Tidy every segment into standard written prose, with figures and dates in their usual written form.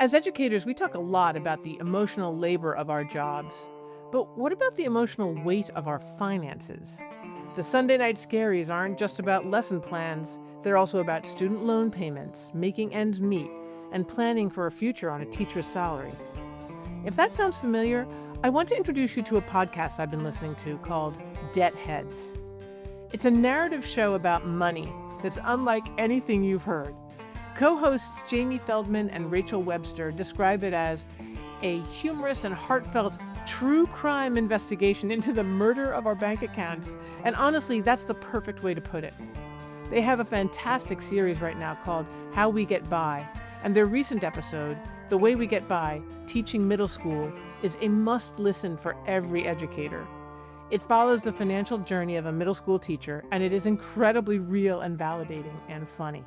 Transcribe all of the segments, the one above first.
As educators, we talk a lot about the emotional labor of our jobs. But what about the emotional weight of our finances? The Sunday night scaries aren't just about lesson plans, they're also about student loan payments, making ends meet, and planning for a future on a teacher's salary. If that sounds familiar, I want to introduce you to a podcast I've been listening to called Debt Heads. It's a narrative show about money that's unlike anything you've heard. Co-hosts Jamie Feldman and Rachel Webster describe it as a humorous and heartfelt true crime investigation into the murder of our bank accounts. And honestly, that's the perfect way to put it. They have a fantastic series right now called How We Get By, and their recent episode, The Way We Get By, Teaching Middle School, is a must-listen for every educator. It follows the financial journey of a middle school teacher, and it is incredibly real and validating and funny.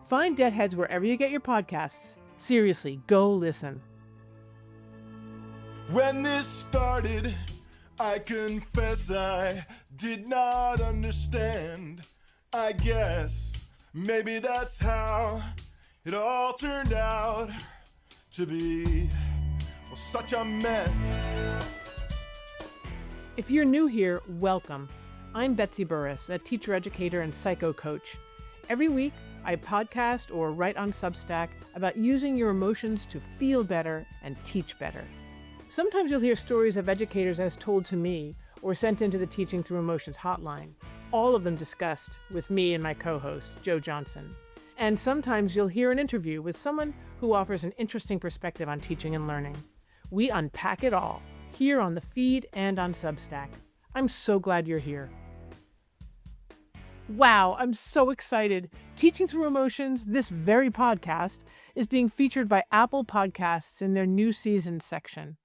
Find Deadheads wherever you get your podcasts. Seriously, go listen. When this started, I confess I did not understand. I guess maybe that's how it all turned out to be. Well, such a mess. If you're new here, welcome. I'm Betsy Burris, a teacher educator and psycho coach. Every week, I podcast or write on Substack about using your emotions to feel better and teach better. Sometimes you'll hear stories of educators as told to me or sent into the Teaching Through Emotions hotline, all of them discussed with me and my co-host, Joe Johnson. And sometimes you'll hear an interview with someone who offers an interesting perspective on teaching and learning. We unpack it all here on the feed and on Substack. I'm so glad you're here. Wow, I'm so excited. Teaching Through Emotions, this very podcast, is being featured by Apple Podcasts in their new season section.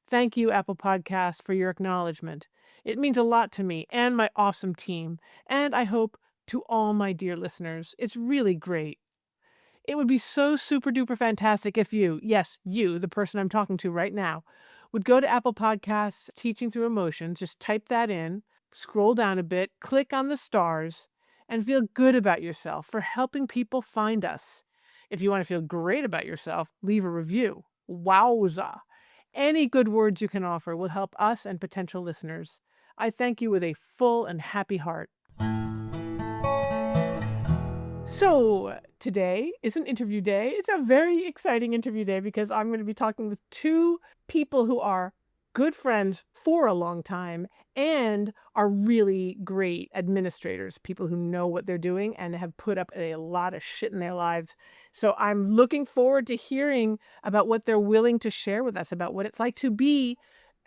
Thank you, Apple Podcasts, for your acknowledgement. It means a lot to me and my awesome team, and I hope to all my dear listeners. It's really great. It would be so super duper fantastic if you, yes, you, the person I'm talking to right now, would go to Apple Podcasts, Teaching Through Emotions, just type that in, scroll down a bit, click on the stars, and feel good about yourself for helping people find us. If you want to feel great about yourself, leave a review. Wowza! Any good words you can offer will help us and potential listeners. I thank you with a full and happy heart. So today is an interview day. It's a very exciting interview day because I'm going to be talking with two people who are good friends for a long time and are really great administrators, people who know what they're doing and have put up a lot of shit in their lives. So I'm looking forward to hearing about what they're willing to share with us about what it's like to be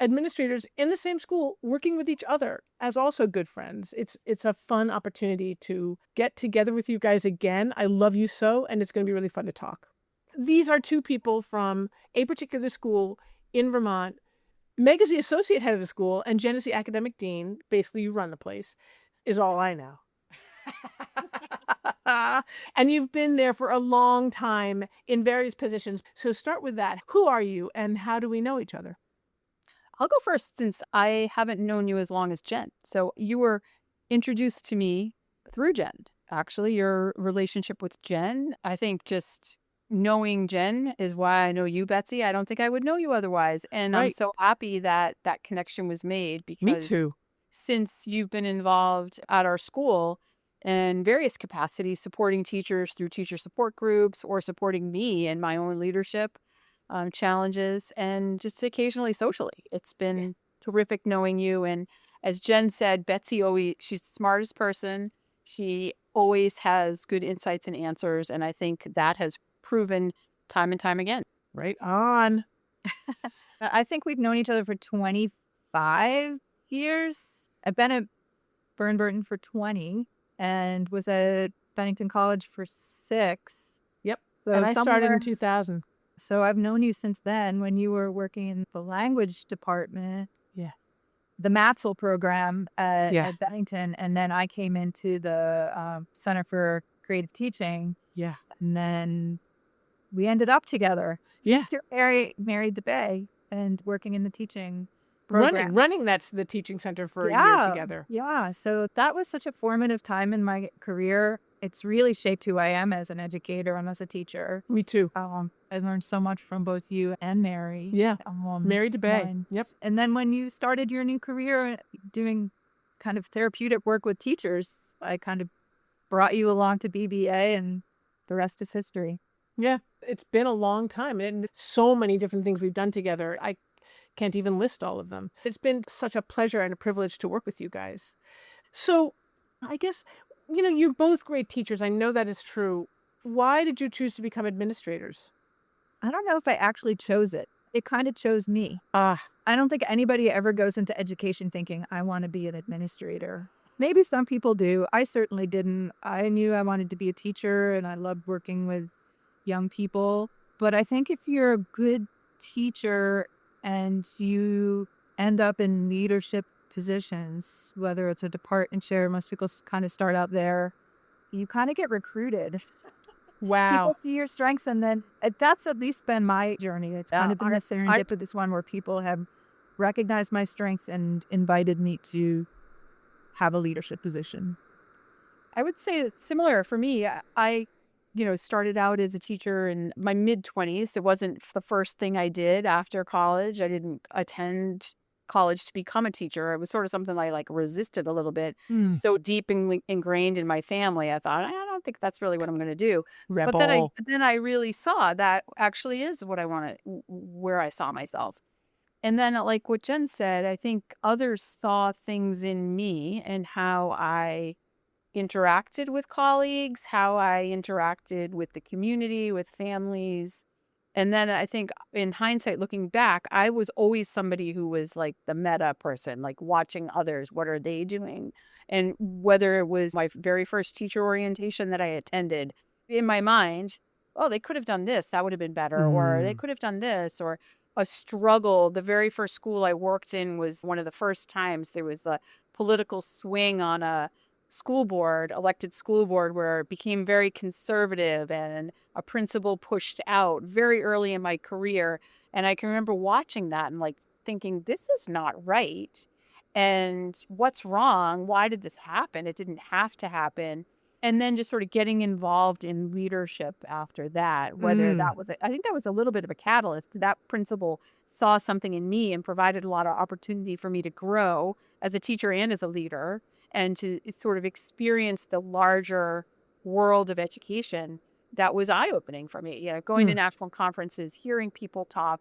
administrators in the same school working with each other as also good friends. It's a fun opportunity to get together with you guys again. I love you so, and it's going to be really fun to talk. These are two people from a particular school in Vermont. Meg is the associate head of the school, and Jen is the academic dean. Basically, you run the place, is all I know. And you've been there for a long time in various positions. So start with that. Who are you, and how do we know each other? I'll go first since I haven't known you as long as Jen. So you were introduced to me through Jen. Actually, your relationship with Jen, I think just knowing Jen is why I know you, Betsy. I don't think I would know you otherwise. And Right. I'm so happy that that connection was made Me because too. since you've been involved at our school in various capacities, supporting teachers through teacher support groups or supporting me in my own leadership challenges and just occasionally socially. It's been terrific knowing you. And as Jen said, Betsy she's the smartest person. She always has good insights and answers. And I think that has proven time and time again. Right on. I think we've known each other for 25 years. I've been at Burton for 20 and was at Bennington College for 6. Yep. So And I started in somewhere- 2000. So I've known you since then when you were working in the language department. Yeah. The Matzel program Yeah. at Bennington. And then I came into the Center for Creative Teaching. Yeah. And then we ended up together. Yeah. Married the Bay and working in the teaching program. Running that's the teaching center for a year together. Yeah. So that was such a formative time in my career. it's really shaped who I am as an educator and as a teacher. Me too. I learned so much from both you and Mary. Yeah. Mary DeBay. Yep. And then when you started your new career doing kind of therapeutic work with teachers, I kind of brought you along to BBA, and the rest is history. Yeah. It's been a long time, and so many different things we've done together. I can't even list all of them. It's been such a pleasure and a privilege to work with you guys. So I guess, you're both great teachers. I know that is true. Why did you choose to become administrators? I don't know if I actually chose it. It kind of chose me. Ah, I don't think anybody ever goes into education thinking, I want to be an administrator. Maybe some people do. I certainly didn't. I knew I wanted to be a teacher, and I loved working with young people. But I think if you're a good teacher and you end up in leadership positions, whether it's a department chair, most people kind of start out there, you kind of get recruited. wow. People see your strengths, and then that's at least been my journey. It's kind of been this serendipitous one where people have recognized my strengths and invited me to have a leadership position. I would say it's similar for me. I started out as a teacher in my mid-20s. It wasn't the first thing I did after college. I didn't attend college to become a teacher. It was sort of something I resisted a little bit. So deep ingrained in my family, I thought, I don't think that's really what I'm going to do. Rebel. But then I really saw that actually is what I wanted, where I saw myself. And then, like what Jen said, I think others saw things in me and how I interacted with colleagues, how I interacted with the community, with families. And then I think in hindsight, looking back, I was always somebody who was like the meta person, like watching others. What are they doing? And whether it was my very first teacher orientation that I attended, in my mind, oh, they could have done this. That would have been better. Or they could have done this. Or a struggle. The very first school I worked in was one of the first times there was a political swing on a elected school board, where it became very conservative and a principal pushed out very early in my career. And I can remember watching that and thinking, this is not right. And what's wrong? Why did this happen? It didn't have to happen. And then just sort of getting involved in leadership after that, whether that was, I think that was a little bit of a catalyst. That principal saw something in me and provided a lot of opportunity for me to grow as a teacher and as a leader, and to sort of experience the larger world of education. That was eye-opening for me. Going to national conferences, hearing people talk,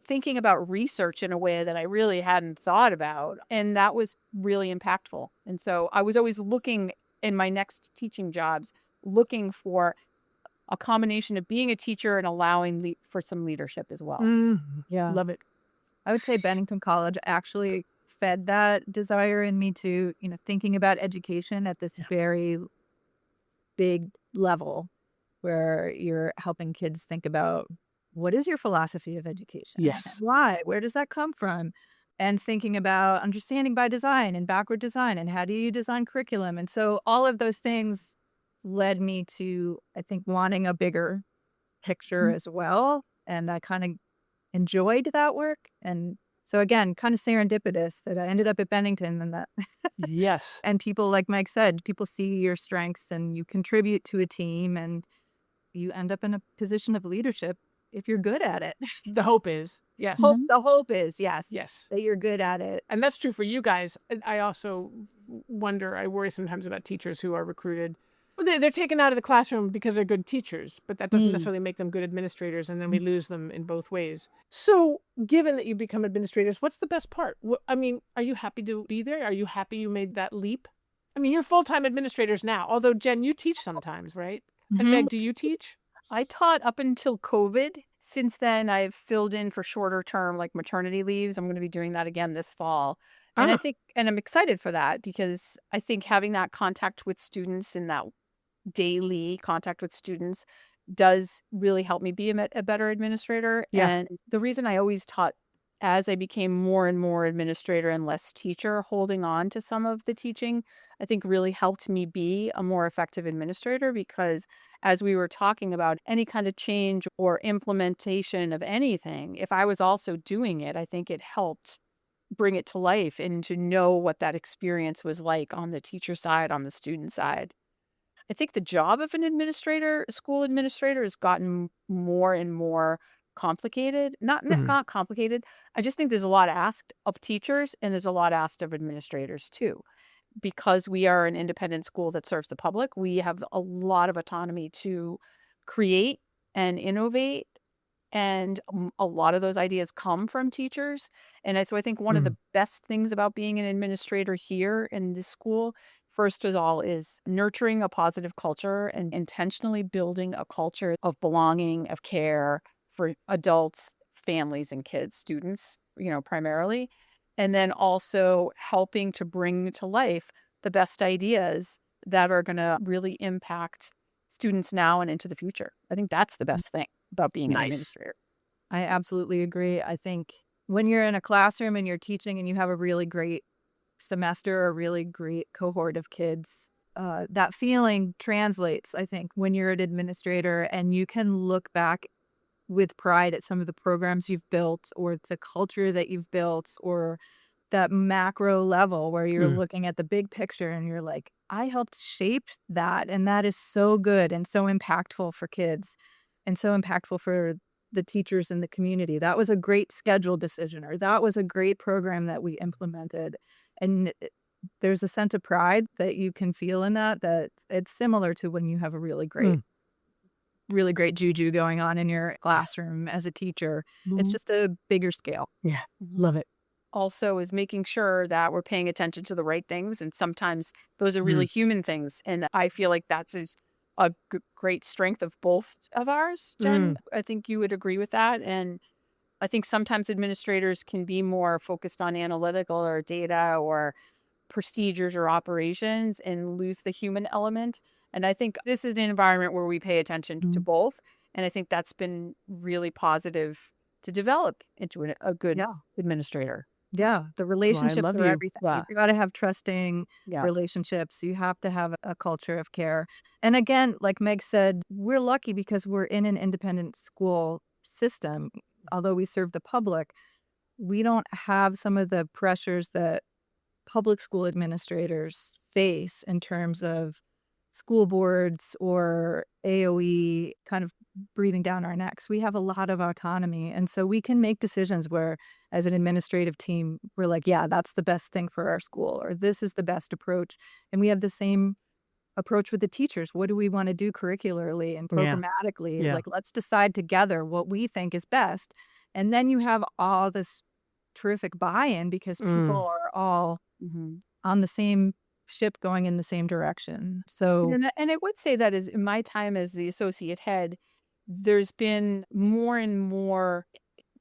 thinking about research in a way that I really hadn't thought about. And that was really impactful. And so I was always looking in my next teaching jobs, looking for a combination of being a teacher and allowing for some leadership as well. Yeah. Love it. I would say Bennington College actually fed that desire in me to, thinking about education at this very big level, where you're helping kids think about, what is your philosophy of education? Yes. Why? Where does that come from? And thinking about understanding by design and backward design, and how do you design curriculum? And so all of those things led me to, I think, wanting a bigger picture as well. And I kind of enjoyed that work. And so again, kind of serendipitous that I ended up at Bennington, and that Yes. and people, like Mike said, people see your strengths and you contribute to a team, and you end up in a position of leadership if you're good at it. The hope is, yes. The hope is, yes, Yes. that you're good at it. And that's true for you guys. I also I worry sometimes about teachers who are recruited. Well, they're taken out of the classroom because they're good teachers, but that doesn't necessarily make them good administrators, and then we lose them in both ways. So given that you become administrators, what's the best part? Are you happy to be there? Are you happy you made that leap? You're full-time administrators now, although Jen, you teach sometimes, right? And Meg, do you teach? I taught up until COVID. Since then, I've filled in for shorter term, like maternity leaves. I'm going to be doing that again this fall. And I'm excited for that, because I think having that contact with students and that daily contact with students does really help me be a better administrator. Yeah. And the reason I always taught, as I became more and more administrator and less teacher, holding on to some of the teaching, I think really helped me be a more effective administrator, because as we were talking about any kind of change or implementation of anything, if I was also doing it, I think it helped bring it to life and to know what that experience was like on the teacher side, on the student side. I think the job of an administrator, school administrator, has gotten more and more complicated. Not complicated. I just think there's a lot asked of teachers and there's a lot asked of administrators too. Because we are an independent school that serves the public, we have a lot of autonomy to create and innovate. And a lot of those ideas come from teachers. So I think one of the best things about being an administrator here in this school, first of all, is nurturing a positive culture and intentionally building a culture of belonging, of care for adults, families, and kids, students, primarily. And then also helping to bring to life the best ideas that are going to really impact students now and into the future. I think that's the best thing about being an Nice. administrator. I absolutely agree. I think when you're in a classroom and you're teaching and you have a really great semester, a really great cohort of kids, that feeling translates, I think, when you're an administrator and you can look back with pride at some of the programs you've built or the culture that you've built or that macro level where you're looking at the big picture and you're like, I helped shape that. And that is so good and so impactful for kids and so impactful for the teachers in the community. That was a great schedule decision, or that was a great program that we implemented. And there's a sense of pride that you can feel in that it's similar to when you have a really great juju going on in your classroom as a teacher. It's just a bigger scale. Yeah, love it. Also is making sure that we're paying attention to the right things. And sometimes those are really human things. And I feel like that's a great strength of both of ours, Jen. I think you would agree with that. And I think sometimes administrators can be more focused on analytical or data or procedures or operations and lose the human element. And I think this is an environment where we pay attention to both. And I think that's been really positive to develop into a good administrator. Yeah, the relationships love are you. everything. Yeah. You got to have trusting relationships. You have to have a culture of care. And again, like Meg said, we're lucky because we're in an independent school system. Although we serve the public, we don't have some of the pressures that public school administrators face in terms of school boards or AOE kind of breathing down our necks. We have a lot of autonomy. And so we can make decisions where, as an administrative team, we're like, yeah, that's the best thing for our school, or this is the best approach. And we have the same approach with the teachers. What do we want to do curricularly and programmatically? Yeah. Like, let's decide together what we think is best. And then you have all this terrific buy-in because people are all on the same ship going in the same direction. So, and I would say that is in my time as the associate head, there's been more and more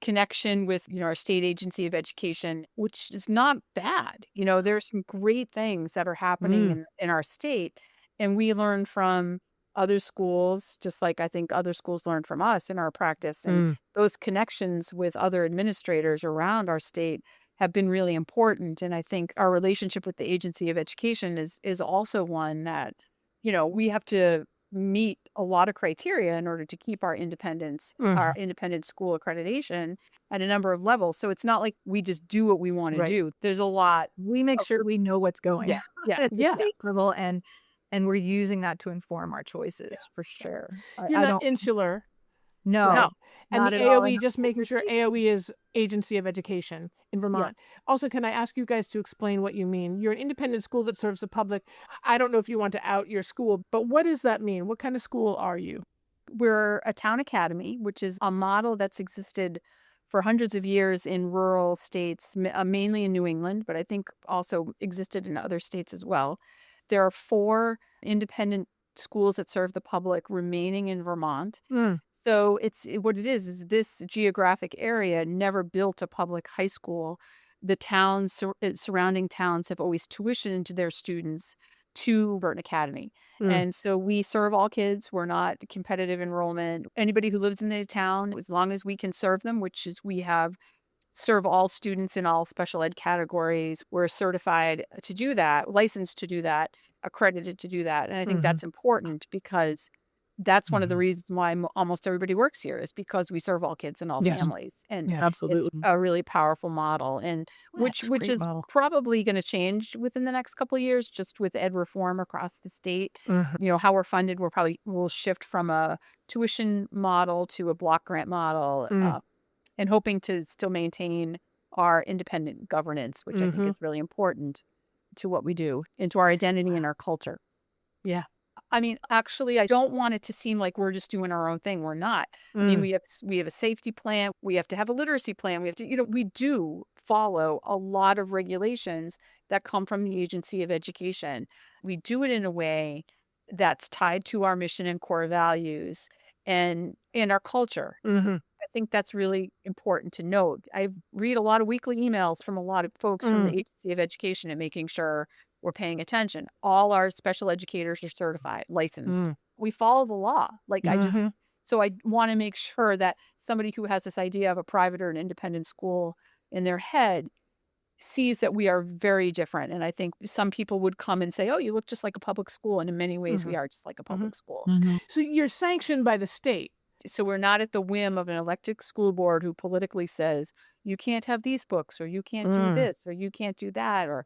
connection with, our state agency of education, which is not bad. There's some great things that are happening in our state. And we learn from other schools, just like I think other schools learn from us in our practice. And those connections with other administrators around our state have been really important. And I think our relationship with the agency of education is also one that, we have to meet a lot of criteria in order to keep our independence, our independent school accreditation at a number of levels. So it's not like we just do what we want to do. There's a lot. we make sure we know what's going Yeah. Yeah. at the state level, and we're using that to inform our choices for sure. You're I not don't insular. know. No. And Not the at all. AOE, just making sure AOE is Agency of Education in Vermont. Also, can I ask you guys to explain what you mean? You're an independent school that serves the public. I don't know if you want to out your school, but what does that mean? What kind of school are you? We're a town academy, which is a model that's existed for hundreds of years in rural states, mainly in New England, but I think also existed in other states as well. There are 4 independent schools that serve the public remaining in Vermont. So what it is this geographic area never built a public high school. The towns, surrounding towns have always tuitioned their students to Burton Academy. And so we serve all kids. We're not competitive enrollment. Anybody who lives in the town, as long as we can serve them, which is we have serve all students in all special ed categories. We're certified to do that, licensed to do that, accredited to do that. And I think that's important because that's one of the reasons why almost everybody works here, is because we serve all kids and all Yes. families. And Yes. it's Absolutely. a really powerful model, and That's a which great is model. probably going to change within the next couple of years, just with ed reform across the state. Mhm. You know, how we're funded, we'll shift from a tuition model to a block grant model, Mm. and hoping to still maintain our independent governance, which I think is really important to what we do, into our identity and our culture. Yeah. I mean, actually, I don't want it to seem like we're just doing our own thing. We're not. I mean, we have a safety plan. We have to have a literacy plan. We have to, we do follow a lot of regulations that come from the Agency of Education. We do it in a way that's tied to our mission and core values and our culture. Mhm. I think that's really important to note. I read a lot of weekly emails from a lot of folks from the Agency of Education and making sure we're paying attention. All our special educators are certified, licensed. We follow the law. Like so I want to make sure that somebody who has this idea of a private or an independent school in their head sees that we are very different. And I think some people would come and say, oh, you look just like a public school. And in many ways, we are just like a public school. So you're sanctioned by the state. So we're not at the whim of an elected school board who politically says, you can't have these books, or you can't do this, or you can't do that. Or,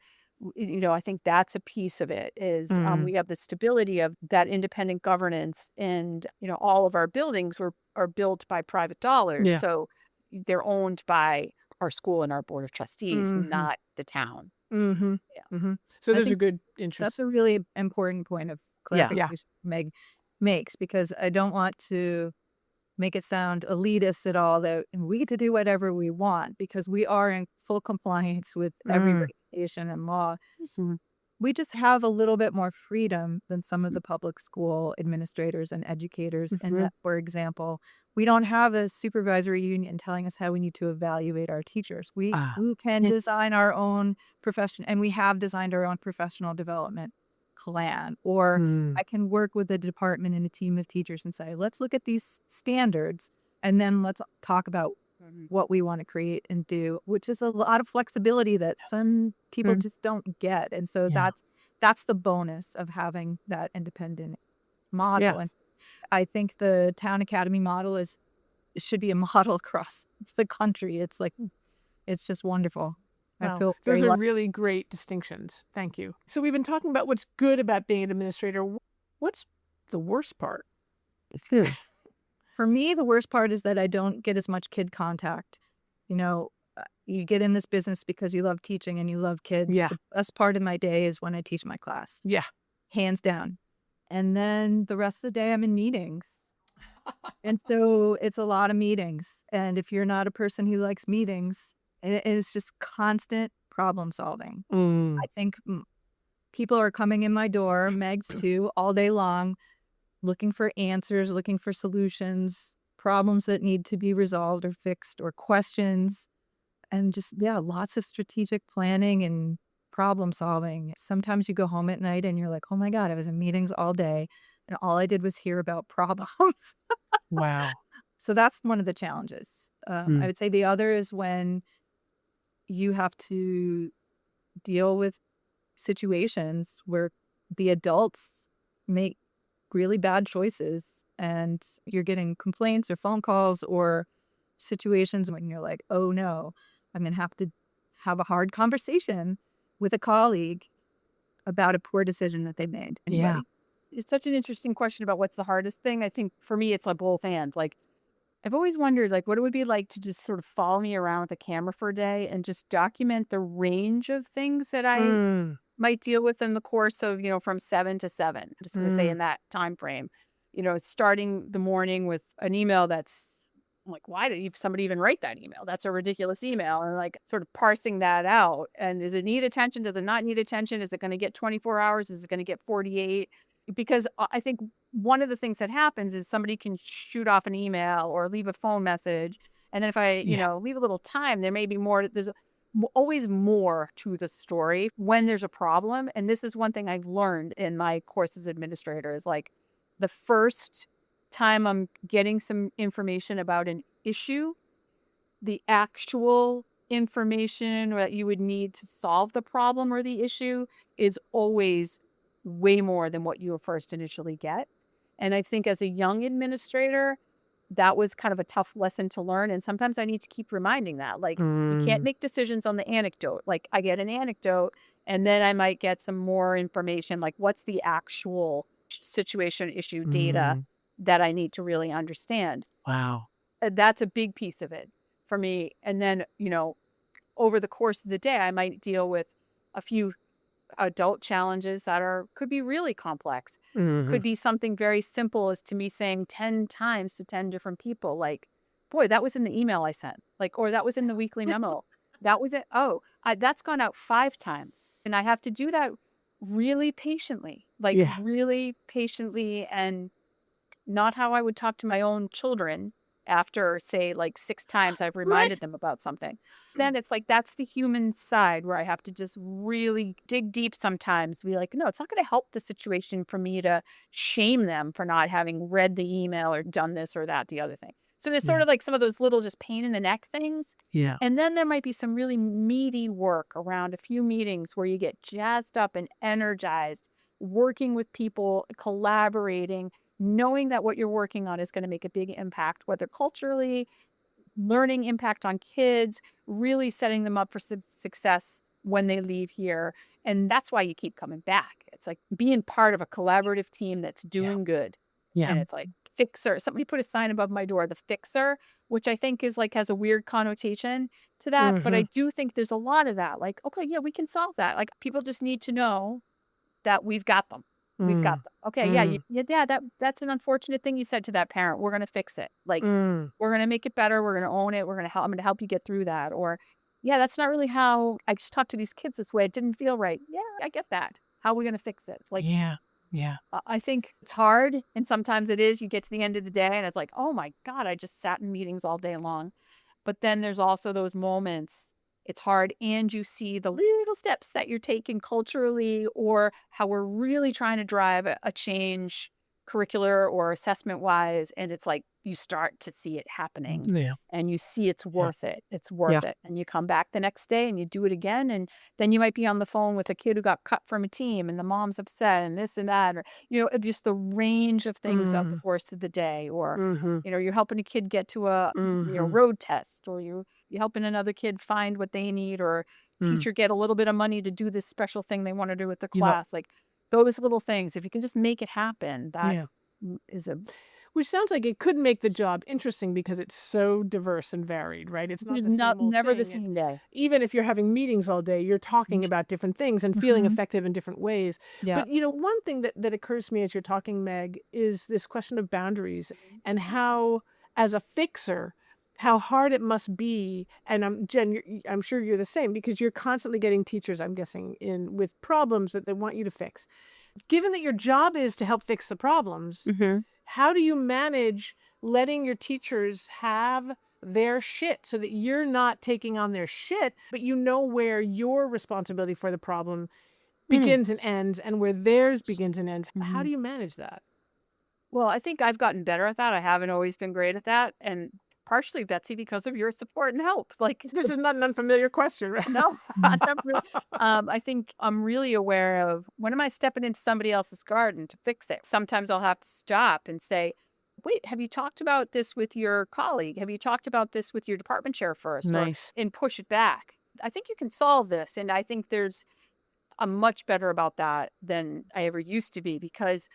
I think that's a piece of it is we have the stability of that independent governance, and, all of our buildings are built by private dollars. Yeah. So they're owned by our school and our board of trustees, not the town. So there's a think good interest. That's a really important point of Yeah. clarification Meg makes, because I don't want to make it sound elitist at all that we get to do whatever we want, because we are in full compliance with every regulation and law. We just have a little bit more freedom than some of the public school administrators and educators. And that, for example, we don't have a supervisory union telling us how we need to evaluate our teachers. We can design our own profession, and we have designed our own professional development plan. Or I can work with a department and a team of teachers and say, let's look at these standards, and then let's talk about what we want to create and do, which is a lot of flexibility that some people just don't get. And so that's the bonus of having that independent model. Yeah. And I think the town academy model should be a model across the country. It's just wonderful. Wow. I feel Those very are lucky. really great distinctions. Thank you. So we've been talking about what's good about being an administrator. What's the worst part? For me, the worst part is that I don't get as much kid contact. You get in this business because you love teaching and you love kids. Yeah. The best part of my day is when I teach my class. Yeah. Hands down. And then the rest of the day I'm in meetings. And so it's a lot of meetings. And if you're not a person who likes meetings, it is just constant problem solving. I think people are coming in my door, Meg's too, all day long, looking for answers, looking for solutions, problems that need to be resolved or fixed, or questions. And just, lots of strategic planning and problem solving. Sometimes you go home at night and you're like, oh my God, I was in meetings all day and all I did was hear about problems. Wow. So that's one of the challenges. I would say the other is when you have to deal with situations where the adults make really bad choices and you're getting complaints or phone calls or situations when you're like, oh no, I'm going to have a hard conversation with a colleague about a poor decision that they made. Yeah. It's such an interesting question about what's the hardest thing. I think for me, it's like both and. Like, I've always wondered, like, what it would be like to just sort of follow me around with a camera for a day and just document the range of things that I might deal with in the course of, from 7 to 7. I'm just going to say in that time frame. Starting the morning with an email that's like, why did somebody even write that email? That's a ridiculous email. And like sort of parsing that out. And does it need attention? Does it not need attention? Is it going to get 24 hours? Is it going to get 48? Because I think one of the things that happens is somebody can shoot off an email or leave a phone message. And then if I, leave a little time, there may be more. There's always more to the story when there's a problem. And this is one thing I've learned in my course as administrator is like the first time I'm getting some information about an issue, the actual information that you would need to solve the problem or the issue is always way more than what you first initially get. And I think as a young administrator, that was kind of a tough lesson to learn. And sometimes I need to keep reminding that, like, you can't make decisions on the anecdote. Like, I get an anecdote and then I might get some more information, like what's the actual situation, issue, data that I need to really understand. Wow. That's a big piece of it for me. And then, over the course of the day, I might deal with a few adult challenges that could be really complex. Could be something very simple as to me saying 10 times to 10 different people, like, boy, that was in the email I sent, like, or that was in the weekly memo. That was it. Oh, that's gone out 5 times. And I have to do that really patiently, like Yeah. really patiently, and not how I would talk to my own children after, say, like 6 times I've reminded them about something. Then it's like, that's the human side where I have to just really dig deep sometimes, be like, no, it's not going to help the situation for me to shame them for not having read the email or done this or that, the other thing. So there's sort of like some of those little just pain in the neck things. Yeah. And then there might be some really meaty work around a few meetings where you get jazzed up and energized, working with people, collaborating, knowing that what you're working on is going to make a big impact, whether culturally, learning impact on kids, really setting them up for success when they leave here. And that's why you keep coming back. It's like being part of a collaborative team that's doing good. Yeah. And it's like fixer. Somebody put a sign above my door, the fixer, which I think is like has a weird connotation to that. But I do think there's a lot of that. Like, okay, yeah, we can solve that. Like, people just need to know that we've got them. We've got them. Okay, yeah, that's an unfortunate thing you said to that parent. We're gonna fix it. Like, we're gonna make it better. We're gonna own it. I'm gonna help you get through that. Or, yeah, that's not really how I just talked to these kids this way. It didn't feel right. Yeah, I get that. How are we gonna fix it? Like, Yeah. I think it's hard, and sometimes it is. You get to the end of the day, and it's like, oh my God, I just sat in meetings all day long. But then there's also those moments. It's hard, and you see the little steps that you're taking culturally, or how we're really trying to drive a change curricular or assessment wise. And it's like you start to see it happening, Yeah. and you see it's worth it. It's Yeah. worth it. And you come back the next day and you do it again. And then you might be on the phone with a kid who got cut from a team and the mom's upset and this and that, or, just the range of things of the course of the day, or, you're helping a kid get to a, road test, or you're helping another kid find what they need, or teacher get a little bit of money to do this special thing they want to do with the class. Like, those little things, if you can just make it happen, that is Which sounds like it could make the job interesting because it's so diverse and varied, right? It's not the same old never the thing. same day. Even if you're having meetings all day, you're talking about different things and feeling effective in different ways. Yeah. But, one thing that occurs to me as you're talking, Meg, is this question of boundaries and how, as a fixer, how hard it must be. And Jen, I'm sure you're the same, because you're constantly getting teachers, I'm guessing, in with problems that they want you to fix. Given that your job is to help fix the problems, how do you manage letting your teachers have their shit so that you're not taking on their shit, but you know where your responsibility for the problem begins and ends and where theirs begins and ends? How do you manage that? Well, I think I've gotten better at that. I haven't always been great at that. And partially, Betsy, because of your support and help. Like, This is not an unfamiliar question, right? no, not really. I think I'm really aware of, when am I stepping into somebody else's garden to fix it? Sometimes I'll have to stop and say, wait, have you talked about this with your colleague? Have you talked about this with your department chair first? Nice. And push it back. I think you can solve this. And I think I'm much better about that than I ever used to be, because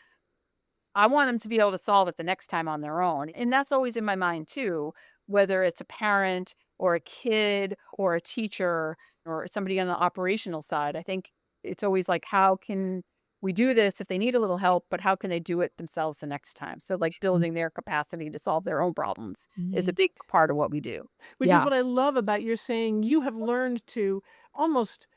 I want them to be able to solve it the next time on their own. And that's always in my mind too, whether it's a parent or a kid or a teacher or somebody on the operational side. I think it's always like, how can we do this if they need a little help, but how can they do it themselves the next time? So, like, building their capacity to solve their own problems is a big part of what we do. Which is what I love about your saying you have learned to almost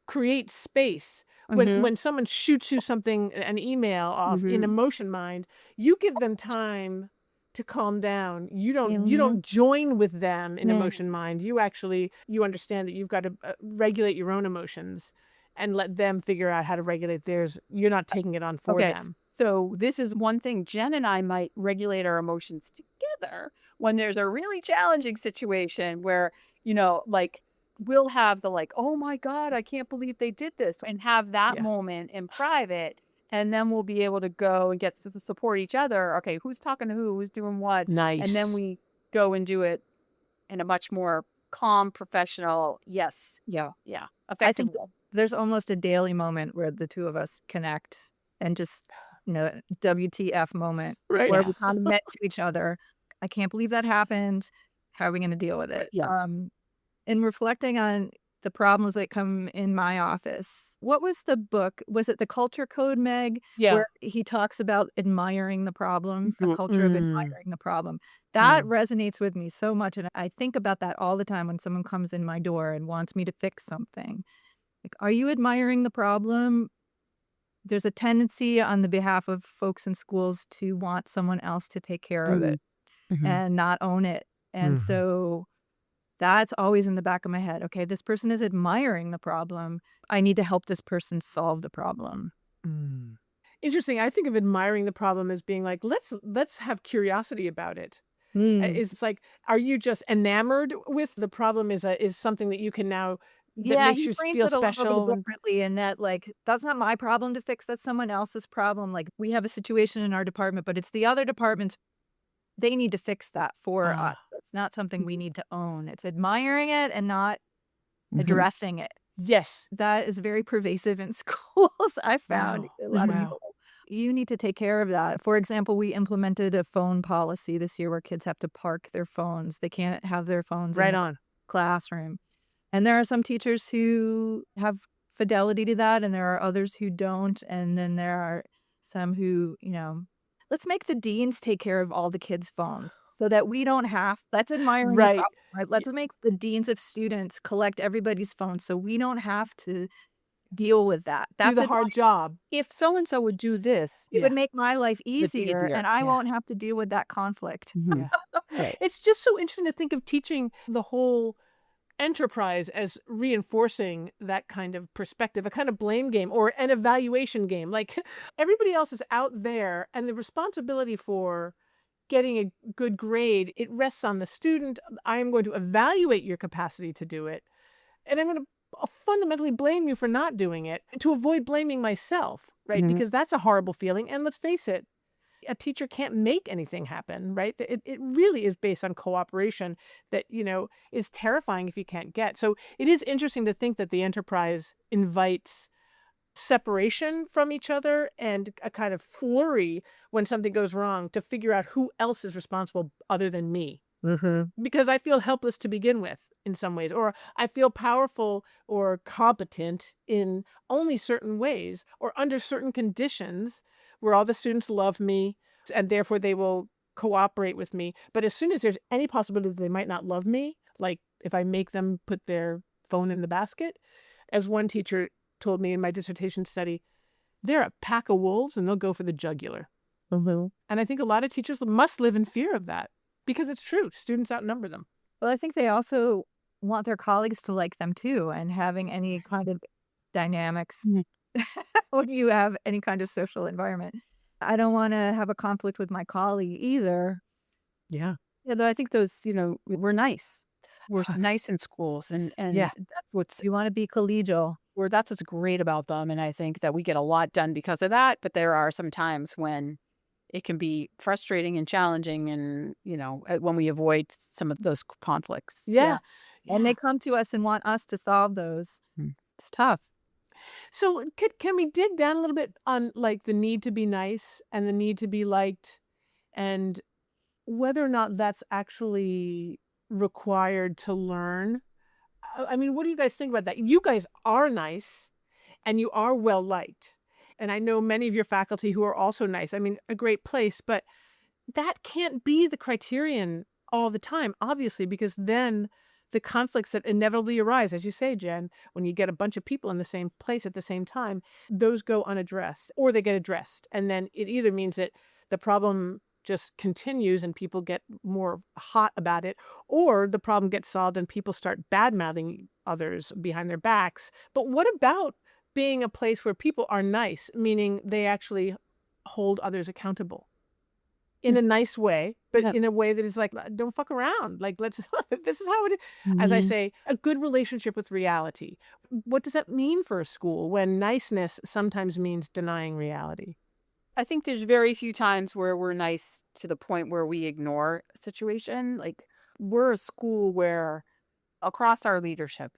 create space. When someone shoots you something, an email off in emotion mind, you give them time to calm down. You don't join with them in emotion mind. You understand that you've got to regulate your own emotions and let them figure out how to regulate theirs. You're not taking it on for them. So this is one thing. Jen and I might regulate our emotions together when there's a really challenging situation where, like, we'll have the, like, oh my God, I can't believe they did this, and have that moment in private. And then we'll be able to go and get to support each other. Okay, who's talking to who's doing what? Nice. And then we go and do it in a much more calm, professional, Yeah. I effective think way. there's almost a daily moment where the two of us connect and just, WTF moment Right. where we kind of met to each other. I can't believe that happened. How are we going to deal with it? Yeah. In reflecting on the problems that come in my office, what was the book? Was it The Culture Code, Meg? Yeah. Where he talks about admiring the problem, a Mhm. culture of Mm. admiring the problem. That Mm. resonates with me so much. And I think about that all the time when someone comes in my door and wants me to fix something. Like, are you admiring the problem? There's a tendency on the behalf of folks in schools to want someone else to take care of it and not own it. And Mhm. so that's always in the back of my head. Okay, this person is admiring the problem. I need to help this person solve the problem. Mm. Interesting. I think of admiring the problem as being like, let's have curiosity about it. It's like, are you just enamored with the problem? Is something that you can now that Yeah, makes he you frames feel it a little bit special and differently in that, like, that's not my problem to fix, that's someone else's problem. Like, we have a situation in our department, but it's the other department's. They need to fix that for Ah. us. It's not something we need to own. It's admiring it and not addressing it. Yes. That is very pervasive in schools. I found Wow. a lot of Wow. people. You need to take care of that. For example, we implemented a phone policy this year where kids have to park their phones. They can't have their phones in Right the on. classroom. And there are some teachers who have fidelity to that, and there are others who don't. And then there are some who, let's make the deans take care of all the kids' phones so that we don't have. That's admiring the Right. problem, right? Let's make the deans of students collect everybody's phones so we don't have to deal with that. Do That's the hard job. If so and so would do this, It would make my life easier, easier. and I Yeah. won't have to deal with that conflict. Yeah. Right. It's just so interesting to think of teaching the whole enterprise as reinforcing that kind of perspective, a kind of blame game or an evaluation game. Like everybody else is out there, and the responsibility for getting a good grade, it rests on the student. I am going to evaluate your capacity to do it, and I'm going to fundamentally blame you for not doing it to avoid blaming myself, right? Because that's a horrible feeling. And let's face it, a teacher can't make anything happen, right? It really is based on cooperation that, is terrifying if you can't get. So it is interesting to think that the enterprise invites separation from each other and a kind of flurry when something goes wrong to figure out who else is responsible other than me. Because I feel helpless to begin with in some ways, or I feel powerful or competent in only certain ways or under certain conditions where all the students love me and therefore they will cooperate with me. But as soon as there's any possibility that they might not love me, like if I make them put their phone in the basket, as one teacher told me in my dissertation study, they're a pack of wolves and they'll go for the jugular. And I think a lot of teachers must live in fear of that. Because it's true. Students outnumber them. Well, I think they also want their colleagues to like them too, and having any kind of dynamics when you have any kind of social environment. I don't want to have a conflict with my colleague either. Yeah. Yeah, though I think those, we're nice. We're nice in schools, and Yeah. You want to be collegial. that's what's great about them. And I think that we get a lot done because of that. But there are some times when it can be frustrating and challenging, and when we avoid some of those conflicts. Yeah. And they come to us and want us to solve those. Hmm. It's tough. So can we dig down a little bit on like the need to be nice and the need to be liked and whether or not that's actually required to learn? I mean, what do you guys think about that? You guys are nice and you are well liked. And I know many of your faculty who are also nice. I mean, a great place, but that can't be the criterion all the time, obviously, because then the conflicts that inevitably arise, as you say, Jen, when you get a bunch of people in the same place at the same time, those go unaddressed or they get addressed. And then it either means that the problem just continues and people get more hot about it, or the problem gets solved and people start bad-mouthing others behind their backs. But what about being a place where people are nice, meaning they actually hold others accountable? in a nice way, but Yeah. in a way that is like, don't fuck around. Like, let's, this is how it is. As I say, a good relationship with reality. What does that mean for a school when niceness sometimes means denying reality? I think there's very few times where we're nice to the point where we ignore a situation. Like, we're a school where across our leadership,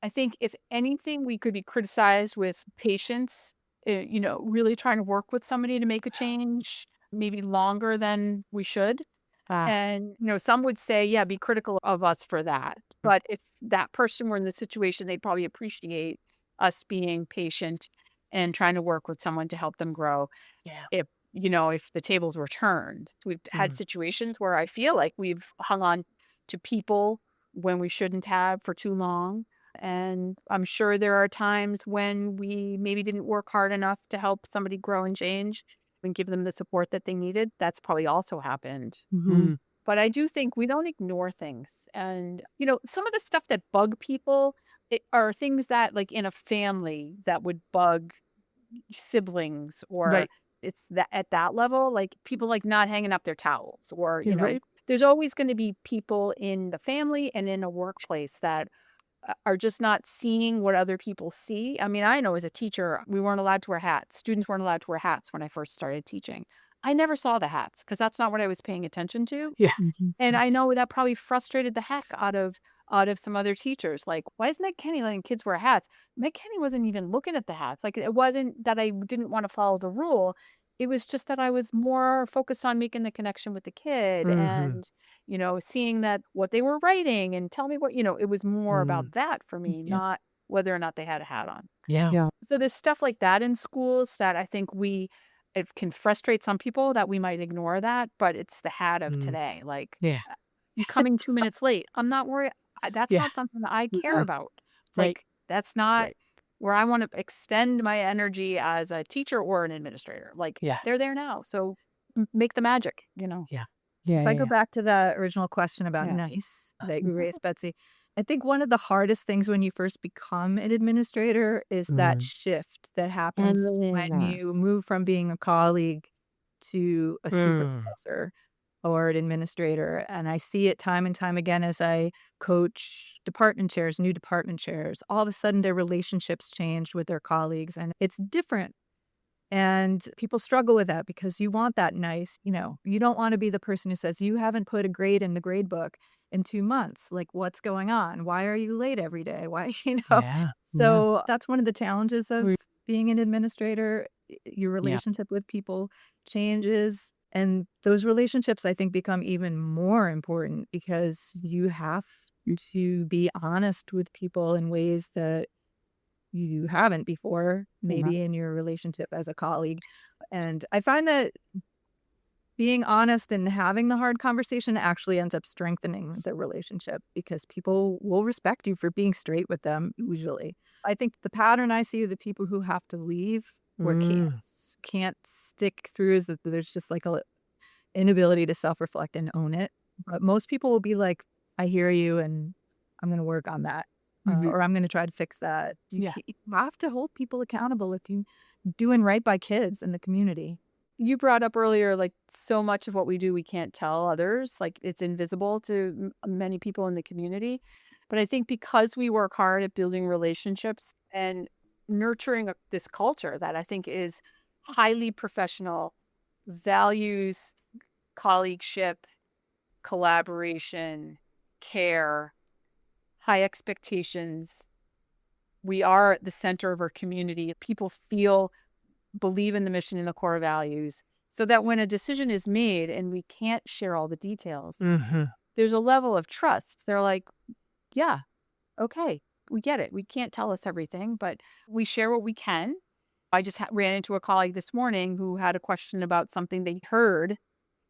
I think if anything, we could be criticized with patience, really trying to work with somebody to make a change, maybe longer than we should. Ah, And, some would say, yeah, be critical of us for that. But if that person were in the situation, they'd probably appreciate us being patient and trying to work with someone to help them grow. yeah. If the tables were turned. We've had situations where I feel like we've hung on to people when we shouldn't have for too long. And I'm sure there are times when we maybe didn't work hard enough to help somebody grow and change and give them the support that they needed. That's probably also happened. Mm. But I do think we don't ignore things. And, some of the stuff that bug people are things that, like, in a family that would bug siblings, or Right. it's that at that level, like people like not hanging up their towels, or, You're right. there's always going to be people in the family and in a workplace that are just not seeing what other people see. I mean, I know as a teacher, we weren't allowed to wear hats. Students weren't allowed to wear hats when I first started teaching. I never saw the hats because that's not what I was paying attention to. Yeah. And I know that probably frustrated the heck out of some other teachers. Like, why is Meg Kenny letting kids wear hats? Meg Kenny wasn't even looking at the hats. Like, it wasn't that I didn't want to follow the rule. It was just that I was more focused on making the connection with the kid and, seeing that what they were writing and tell me what, it was more about that for me, Yeah. not whether or not they had a hat on. Yeah. Yeah. So there's stuff like that in schools that I think it can frustrate some people that we might ignore that, but it's the hat of today. Like, Yeah. you coming 2 minutes late. I'm not worried. That's Yeah. not something that I care Uh, about. right. Like, that's not Right. where I want to expend my energy as a teacher or an administrator. Like, Yeah. they're there now. So make the magic, Yeah. If I Yeah. go back to the original question about Yeah. nice that you raised, Betsy, I think one of the hardest things when you first become an administrator is that shift that happens when you move from being a colleague to a supervisor or an administrator. And I see it time and time again as I coach department chairs, new department chairs. All of a sudden, their relationships change with their colleagues, and it's different. And people struggle with that because you want that nice, you don't want to be the person who says, you haven't put a grade in the grade book in 2 months. Like, what's going on? Why are you late every day? Why, Yeah. So that's one of the challenges of We- being an administrator. Your Yeah. relationship with people changes. And those relationships, I think, become even more important because you have to be honest with people in ways that you haven't before, maybe in your relationship as a colleague. And I find that being honest and having the hard conversation actually ends up strengthening the relationship because people will respect you for being straight with them usually. I think the pattern I see of the people who have to leave or can't stick through is that there's just like a inability to self-reflect and own it. But most people will be like, I hear you and I'm going to work on that. Or I'm going to try to fix that. You have to hold people accountable if you're doing right by kids in the community. You brought up earlier, like, so much of what we do, we can't tell others. Like, it's invisible to many people in the community. But I think because we work hard at building relationships and nurturing this culture that I think is highly professional, values colleagueship, collaboration, care, high expectations. We are at the center of our community. People believe in the mission and the core values, so that when a decision is made and we can't share all the details, there's a level of trust. They're like, yeah, okay, we get it. We can't tell us everything, but we share what we can. I just ran into a colleague this morning who had a question about something they heard,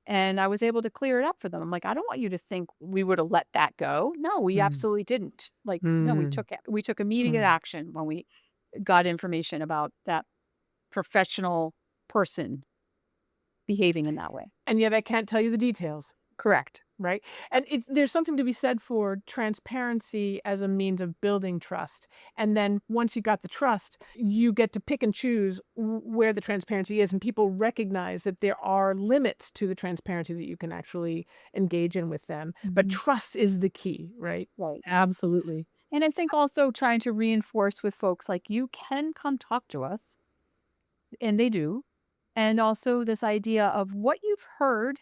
and I was able to clear it up for them. I'm like, I don't want you to think we would have let that go. No, we absolutely didn't. Like, no, we took immediate action when we got information about that professional person behaving in that way. And yet I can't tell you the details. Correct. right? And there's something to be said for transparency as a means of building trust. And then once you got the trust, you get to pick and choose where the transparency is. And people recognize that there are limits to the transparency that you can actually engage in with them. But Mhm. trust is the key, right? Right. Absolutely. And I think also trying to reinforce with folks like you can come talk to us, and they do. And also this idea of what you've heard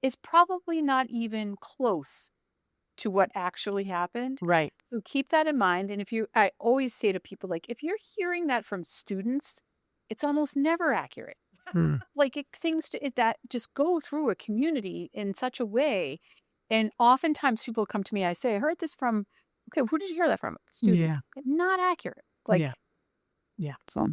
is probably not even close to what actually happened. Right. So keep that in mind. And I always say to people, like, if you're hearing that from students, it's almost never accurate. Hmm. Like that just go through a community in such a way. And oftentimes people come to me, I say, I heard this from, okay, who did you hear that from? Student. Yeah. Not accurate. Yeah. Like, Yeah. so.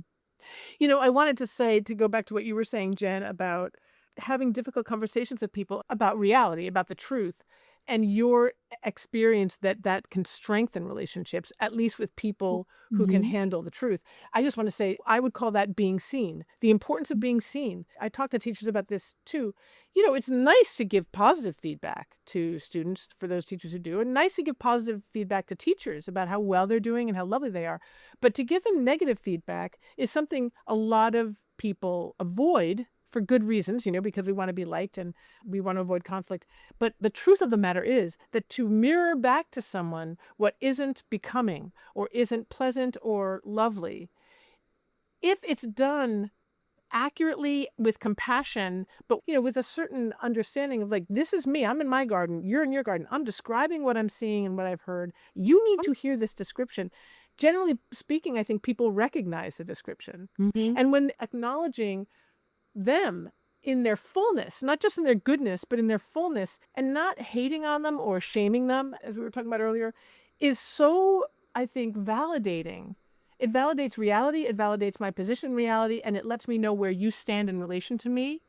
I wanted to say, to go back to what you were saying, Jen, about having difficult conversations with people about reality, about the truth, and your experience that can strengthen relationships, at least with people who can Mhm. handle the truth. I just want to say, I would call that being seen, the importance of being seen. I talk to teachers about this too. It's nice to give positive feedback to students for those teachers who do, and nice to give positive feedback to teachers about how well they're doing and how lovely they are. But to give them negative feedback is something a lot of people avoid for good reasons, because we want to be liked and we want to avoid conflict. But the truth of the matter is that to mirror back to someone what isn't becoming or isn't pleasant or lovely, if it's done accurately with compassion, but with a certain understanding of, like, this is me, I'm in my garden, you're in your garden, I'm describing what I'm seeing and what I've heard, you need to hear this description. Generally speaking, I think people recognize the description. Mhm. And when acknowledging them in their fullness, not just in their goodness, but in their fullness, and not hating on them or shaming them, as we were talking about earlier, is so, I think, validating. It validates reality, it validates my position in reality, and it lets me know where you stand in relation to me,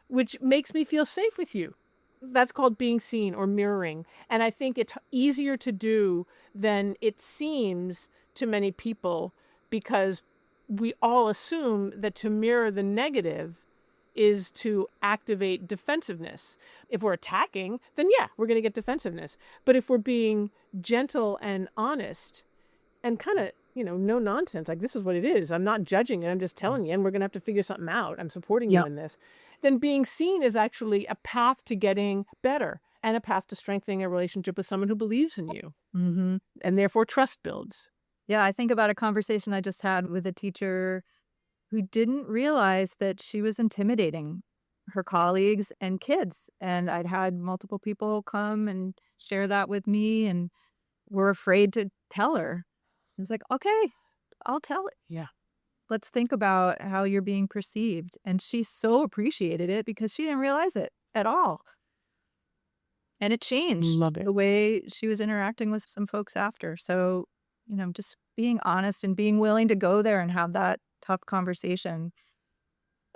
which makes me feel safe with you. That's called being seen or mirroring. And I think it's easier to do than it seems to many people, because we all assume that to mirror the negative is to activate defensiveness. If we're attacking, then yeah, we're going to get defensiveness. But if we're being gentle and honest and kind of, no nonsense, like, this is what it is, I'm not judging it, I'm just telling you, and we're going to have to figure something out, I'm supporting you Yeah. in this, then being seen is actually a path to getting better and a path to strengthening a relationship with someone who believes in you. Mm-hmm. And therefore trust builds. Yeah, I think about a conversation I just had with a teacher who didn't realize that she was intimidating her colleagues and kids. And I'd had multiple people come and share that with me and were afraid to tell her. I was like, okay, I'll tell it. Yeah. Let's think about how you're being perceived. And she so appreciated it because she didn't realize it at all. And it changed Love it. the way she was interacting with some folks after. So, just being honest and being willing to go there and have that tough conversation,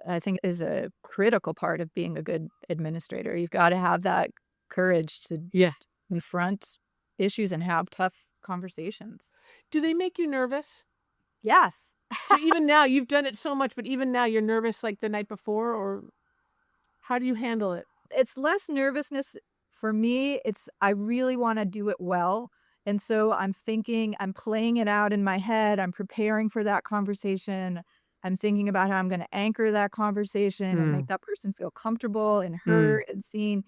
I think, is a critical part of being a good administrator. You've got to have that courage to Yeah. confront issues and have tough conversations. Do they make you nervous? Yes. So even now, you've done it so much, but even now you're nervous like the night before, or how do you handle it? It's less nervousness for me. I really want to do it well. And so I'm playing it out in my head. I'm preparing for that conversation. I'm thinking about how I'm going to anchor that conversation and make that person feel comfortable and heard and seen,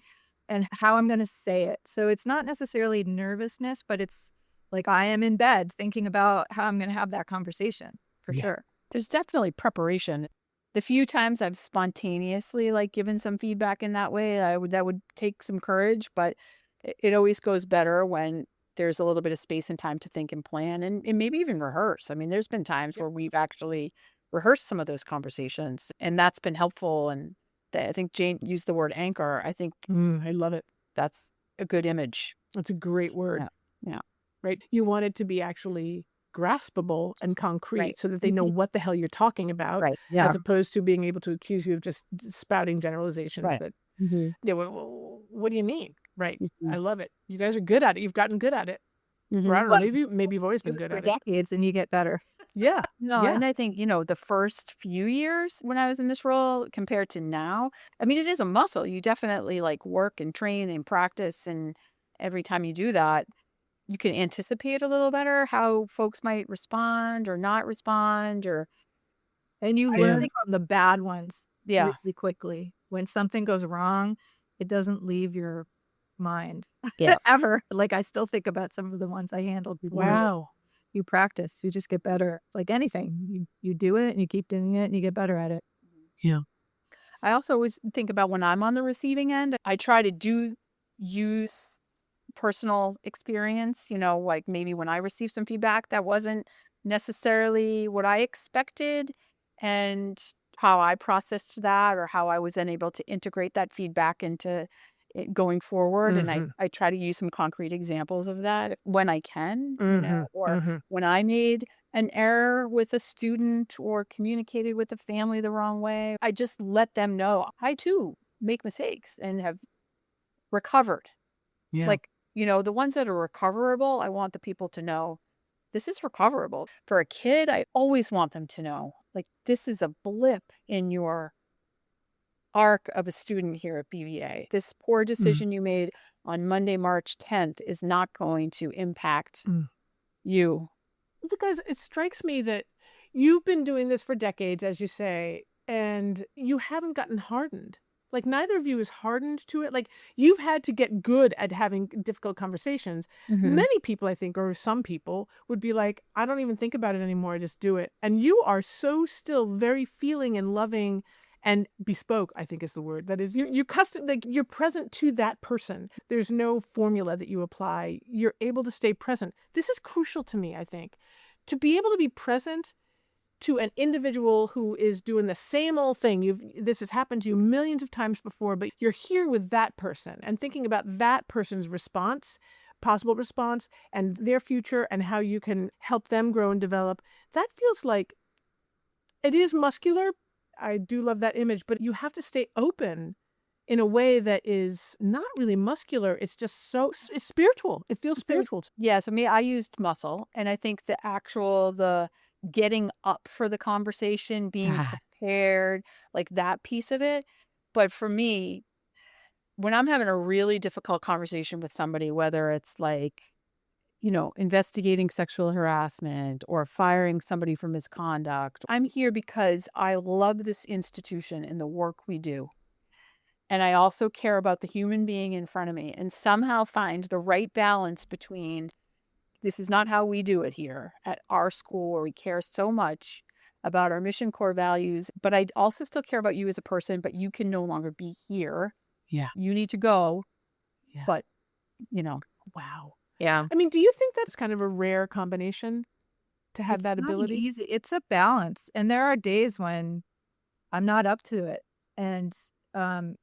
and how I'm going to say it. So it's not necessarily nervousness, but it's like I am in bed thinking about how I'm going to have that conversation for Yeah. sure. There's definitely preparation. The few times I've spontaneously given some feedback in that way, that would take some courage, but it always goes better when there's a little bit of space and time to think and plan and maybe even rehearse. I mean, there's been times where we've actually rehearsed some of those conversations, and that's been helpful. And I think Jane used the word anchor. I think I love it. that's a good image. That's a great word. Yeah. Right? You want it to be actually graspable and concrete, Right. so that they know what the hell you're talking about, Right. Yeah. as opposed to being able to accuse you of just spouting generalizations Right. that, Mhm. what do you mean? Right. Mhm. I love it. You guys are good at it. You've gotten good at it. Mhm. Or I don't know, maybe you've always been Do it good for at it. decades and you get better. Yeah. No, Yeah. and I think, the first few years when I was in this role compared to now, I mean, it is a muscle. You definitely like work and train and practice. And every time you do that, you can anticipate a little better how folks might respond or not respond or, And you I Yeah. learn think, from the bad ones yeah, really quickly. When something goes wrong, it doesn't leave your mind yeah. ever. Like, I still think about some of the ones I handled before. Wow. You practice, you just get better. Like anything, you do it and you keep doing it and you get better at it. Yeah. I also always think about when I'm on the receiving end, I try to use personal experience, like maybe when I received some feedback that wasn't necessarily what I expected and how I processed that or how I was then able to integrate that feedback into it going forward. And Mm-hmm. I try to use some concrete examples of that when I can, Mm-hmm. or Mm-hmm. when I made an error with a student or communicated with a family the wrong way, I just let them know I too make mistakes and have recovered. Yeah. Like, the ones that are recoverable, I want the people to know this is recoverable. For a kid, I always want them to know, like, this is a blip in your arc of a student here at BVA. This poor decision you made on Monday, March 10th is not going to impact Mm-hmm. you. Because it strikes me that you've been doing this for decades, as you say, and you haven't gotten hardened. Like neither of you is hardened to it. Like you've had to get good at having difficult conversations. Mhm. Many people, I think, or some people would be like, I don't even think about it anymore. I just do it. And you are so still very feeling and loving and bespoke, I think is the word. That is, you custom, like you're present to that person. There's no formula that you apply. You're able to stay present. This is crucial to me, I think, to be able to be present to an individual who is doing the same old thing. This has happened to you millions of times before, but you're here with that person and thinking about that person's response, possible response, and their future and how you can help them grow and develop. That feels like it is muscular. I do love that image, but you have to stay open in a way that is not really muscular. It's just it's spiritual. It feels So, spiritual. yeah, so me, I used muscle, and I think the getting up for the conversation, being God. prepared, like that piece of it. But for me, when I'm having a really difficult conversation with somebody, whether it's like, investigating sexual harassment or firing somebody for misconduct, I'm here because I love this institution and the work we do. And I also care about the human being in front of me and somehow find the right balance between this is not how we do it here at our school where we care so much about our mission core values, but I also still care about you as a person, but you can no longer be here. Yeah. You need to go, Yeah. but, you know, Wow. yeah. I mean, do you think that's kind of a rare combination to have It's that not ability? easy. It's a balance. And there are days when I'm not up to it. And um,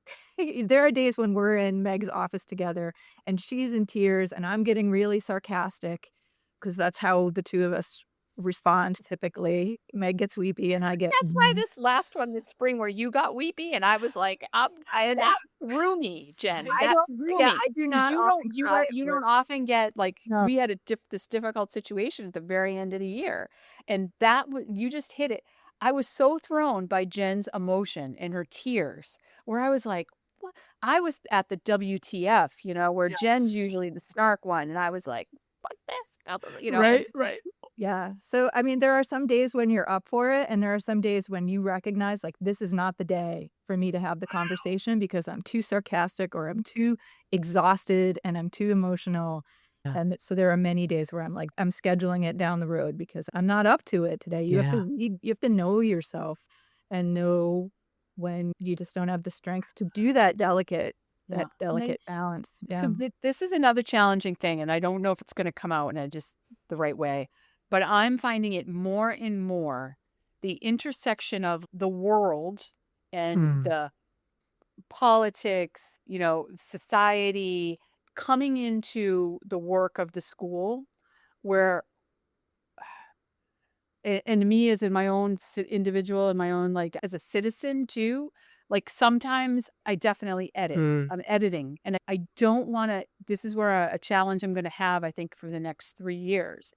there are days when we're in Meg's office together and she's in tears and I'm getting really sarcastic because that's how the two of us respond typically. Meg gets weepy and I get, That's why this last one this spring where you got weepy and I was like, I, that threw me, Jen. I That don't, threw yeah, me. I do 'Cause not often cry at you work. don't often get like No. we had this difficult situation at the very end of the year. And you just hit it. I was so thrown by Jen's emotion and her tears, where I was like, what? I was at the WTF, where Jen's usually the snark one. And I was like, fuck this, Right, right. Yeah. So, I mean, there are some days when you're up for it, and there are some days when you recognize, like, this is not the day for me to have the conversation because I'm too sarcastic or I'm too exhausted and I'm too emotional. Yeah. And so there are many days where I'm like, I'm scheduling it down the road because I'm not up to it today. You have to Yeah. you have to know yourself and know when you just don't have the strength to do that Yeah. balance. So Yeah. this is another challenging thing, and I don't know if it's going to come out in just the right way, but I'm finding it more and more the intersection of the world and Mm. the politics, society coming into the work of the school, where and me as in my own individual and my own like as a citizen too, Like sometimes I definitely edit. Mm. I'm editing and I don't want to. This is where a challenge I'm going to have, I think, for the next 3 years.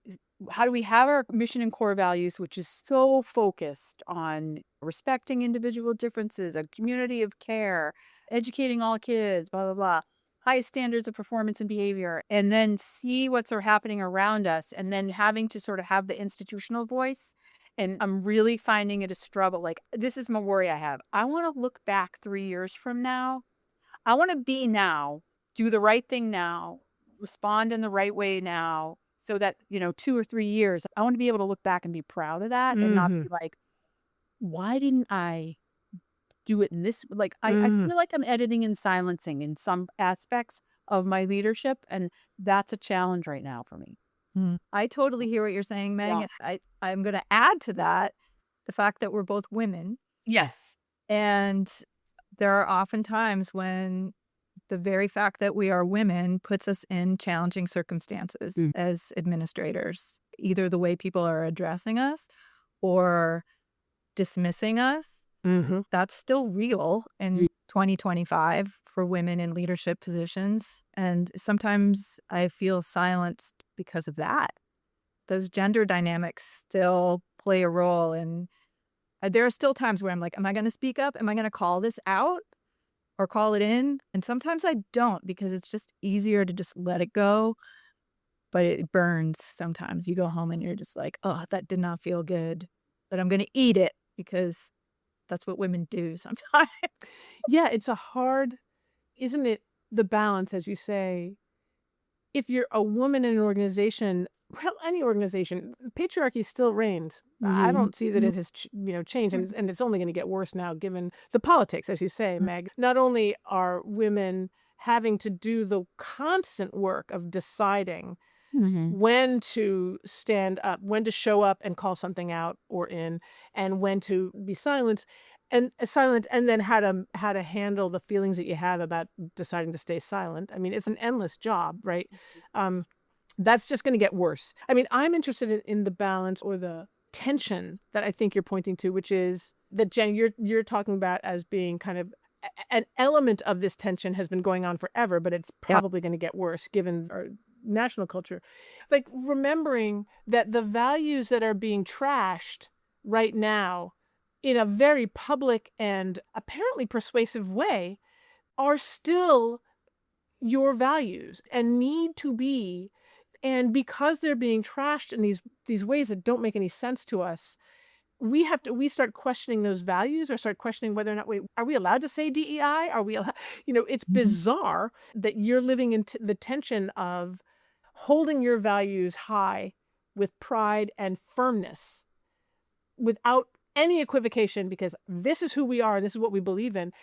How do we have our mission and core values, which is so focused on respecting individual differences, a community of care, educating all kids, blah, blah, blah, highest standards of performance and behavior, and then see what's happening around us, and then having to sort of have the institutional voice. And I'm really finding it a struggle. Like, this is my worry I have. I want to look back 3 years from now. I want to be now, do the right thing now, respond in the right way now, so that, 2 or 3 years, I want to be able to look back and be proud of that and not Mhm. be like, why didn't I do it in this? Like, I Mhm. feel like I'm editing and silencing in some aspects of my leadership. And that's a challenge right now for me. I totally hear what you're saying, Meg. Yeah. And I'm going to add to that the fact that we're both women. Yes. And there are often times when the very fact that we are women puts us in challenging circumstances Mm. as administrators, either the way people are addressing us or dismissing us. Mhm. That's still real in 2025 for women in leadership positions. And sometimes I feel silenced because of that. Those gender dynamics still play a role. And there are still times where I'm like, am I going to speak up? Am I going to call this out or call it in? And sometimes I don't, because it's just easier to just let it go. But it burns sometimes. You go home and you're just like, oh, that did not feel good. But I'm going to eat it because that's what women do sometimes. Yeah, it's a hard, isn't it, the balance, as you say, if you're a woman in an organization, well, any organization, patriarchy still reigns. I Mhm. don't see that it has, changed, and it's only going to get worse now, given the politics, as you say, Meg. Not only are women having to do the constant work of deciding Mhm. when to stand up, when to show up and call something out or in, and when to be silent, and then how to handle the feelings that you have about deciding to stay silent. I mean, it's an endless job, right? Um, that's just going to get worse. I mean, I'm interested in the balance or the tension that I think you're pointing to, which is that, Jen, you're talking about as being kind of an element of this tension has been going on forever, but it's Yeah. probably going to get worse given our national culture. Like, remembering that the values that are being trashed right now in a very public and apparently persuasive way are still your values and need to be. And because they're being trashed in these ways that don't make any sense to us, we start questioning those values, or start questioning whether or not, wait, are we allowed to say DEI? Are we it's Mhm. bizarre that you're living in the tension of holding your values high with pride and firmness without any equivocation, because this is who we are, this is what we believe in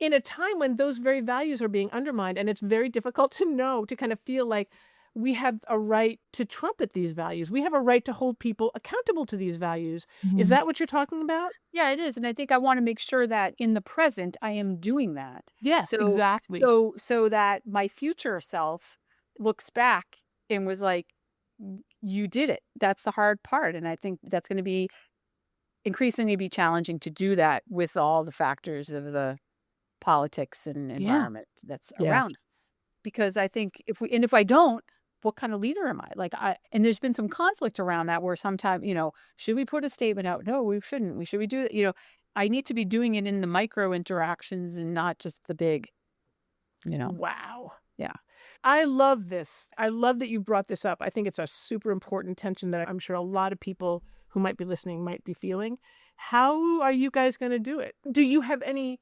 a time when those very values are being undermined. And it's very difficult to know, to kind of feel like we have a right to trumpet these values. We have a right to hold people accountable to these values. Is Mhm. that what you're talking about? Yeah, it is. And I think I want to make sure that in the present I am doing that. Yes, So exactly. so that my future self looks back and was like, You did it. That's the hard part." And I think that's going to be increasingly be challenging to do that with all the factors of the politics and Yeah. environment that's Yeah. around us. Because I think if I don't, what kind of leader am I? Like, and there's been some conflict around that where sometimes, should we put a statement out? No, we shouldn't. We should we do it? I need to be doing it in the micro interactions and not just the big, you know. Wow. Yeah. I love this. I love that you brought this up. I think it's a super important tension that I'm sure a lot of people who might be listening might be feeling. How are you guys going to do it? Do you have any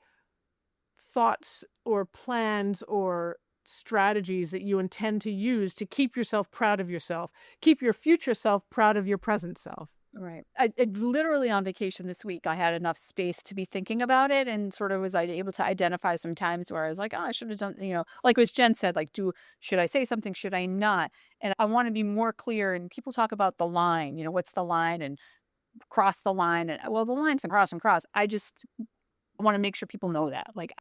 thoughts or plans or strategies that you intend to use to keep yourself proud of yourself, keep your future self proud of your present self? Right. I literally on vacation this week, I had enough space to be thinking about it, and sort of was I able to identify some times where I was like, oh, I should have done, like as Jen said, like, should I say something? Should I not? And I want to be more clear. And people talk about the line, what's the line and cross the line. And well, the line's been cross and cross. I just want to make sure people know that. Like,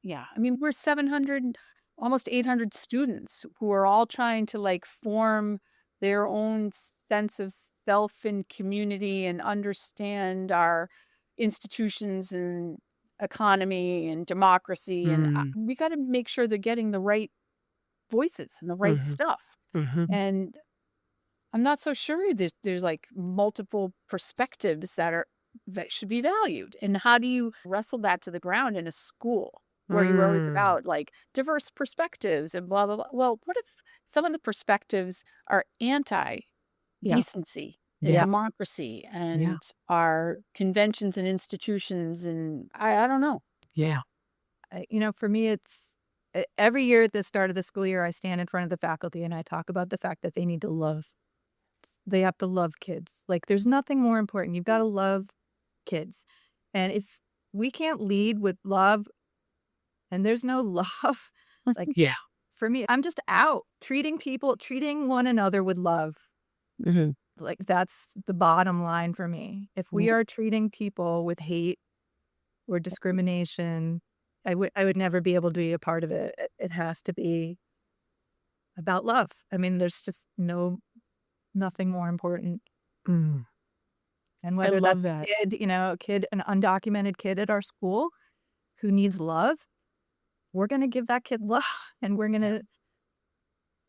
yeah, I mean, we're 700, almost 800 students who are all trying to like form their own sense of self and community and understand our institutions and economy and democracy, and Mm. we got to make sure they're getting the right voices and the right Mhm. stuff. Mhm. And I'm not so sure there's like multiple perspectives that should be valued. And how do you wrestle that to the ground in a school where you're always Mm. about like diverse perspectives and blah blah blah? Well, what if some of the perspectives are anti Yeah. decency and Yeah. democracy Yeah. and our conventions and institutions, and I don't know. Yeah. For me, it's every year at the start of the school year, I stand in front of the faculty and I talk about the fact that they need to love. They have to love kids. Like, there's nothing more important. You've got to love kids. And if we can't lead with love and there's no love, like, Yeah. for me, I'm just out treating one another with love. Mm-hmm. Like, that's the bottom line for me. If we are treating people with hate or discrimination, I would never be able to be a part of it. It has to be about love. I mean, there's just nothing more important. Mm. And I whether love that's that. an undocumented kid at our school who needs love, we're going to give that kid love and we're going to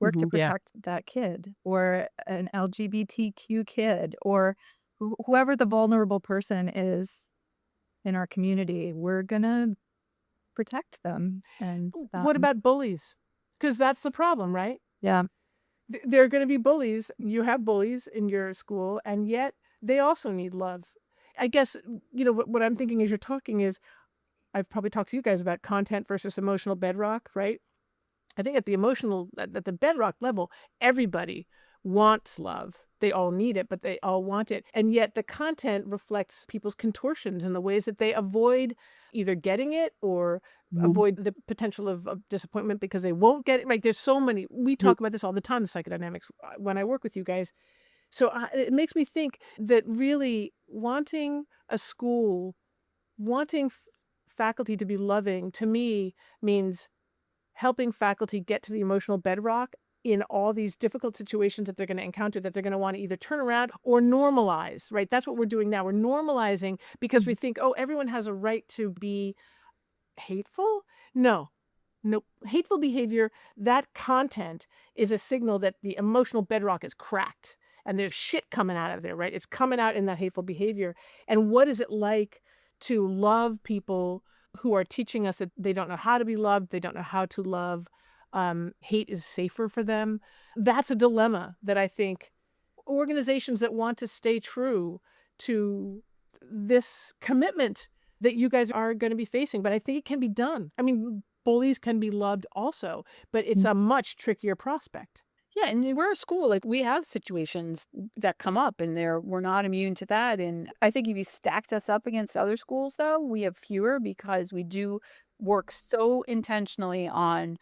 work to Yeah. protect that kid, or an LGBTQ kid, or whoever the vulnerable person is in our community. We're going to protect them. And What about bullies? Because that's the problem, right? yeah. There are going to be bullies. You have bullies in your school, and yet they also need love. I guess, what I'm thinking as you're talking is, I've probably talked to you guys about content versus emotional bedrock, right? I think at the bedrock level, everybody wants love. They all need it, but they all want it. And yet the content reflects people's contortions and the ways that they avoid either getting it or avoid the potential of disappointment because they won't get it. Right. There's so many. We talk about this all the time, the psychodynamics, when I work with you guys. So it makes me think that really wanting a school, wanting faculty to be loving, to me means helping faculty get to the emotional bedrock in all these difficult situations that they're going to encounter, that they're going to want to either turn around or normalize, right? That's what we're doing now. We're normalizing because we think, oh, everyone has a right to be hateful. No, no, hateful behavior, that content is a signal that the emotional bedrock is cracked and there's shit coming out of there, right? It's coming out in that hateful behavior. And what is it like to love people who are teaching us that they don't know how to be loved, they don't know how to love? Hate is safer for them. That's a dilemma that I think organizations that want to stay true to this commitment that you guys are going to be facing, but I think it can be done. I mean, bullies can be loved also, but it's a much trickier prospect. Yeah, and we're a school, like, we have situations that come up, and we're not immune to that, and I think if you stacked us up against other schools, though, we have fewer because we do work so intentionally on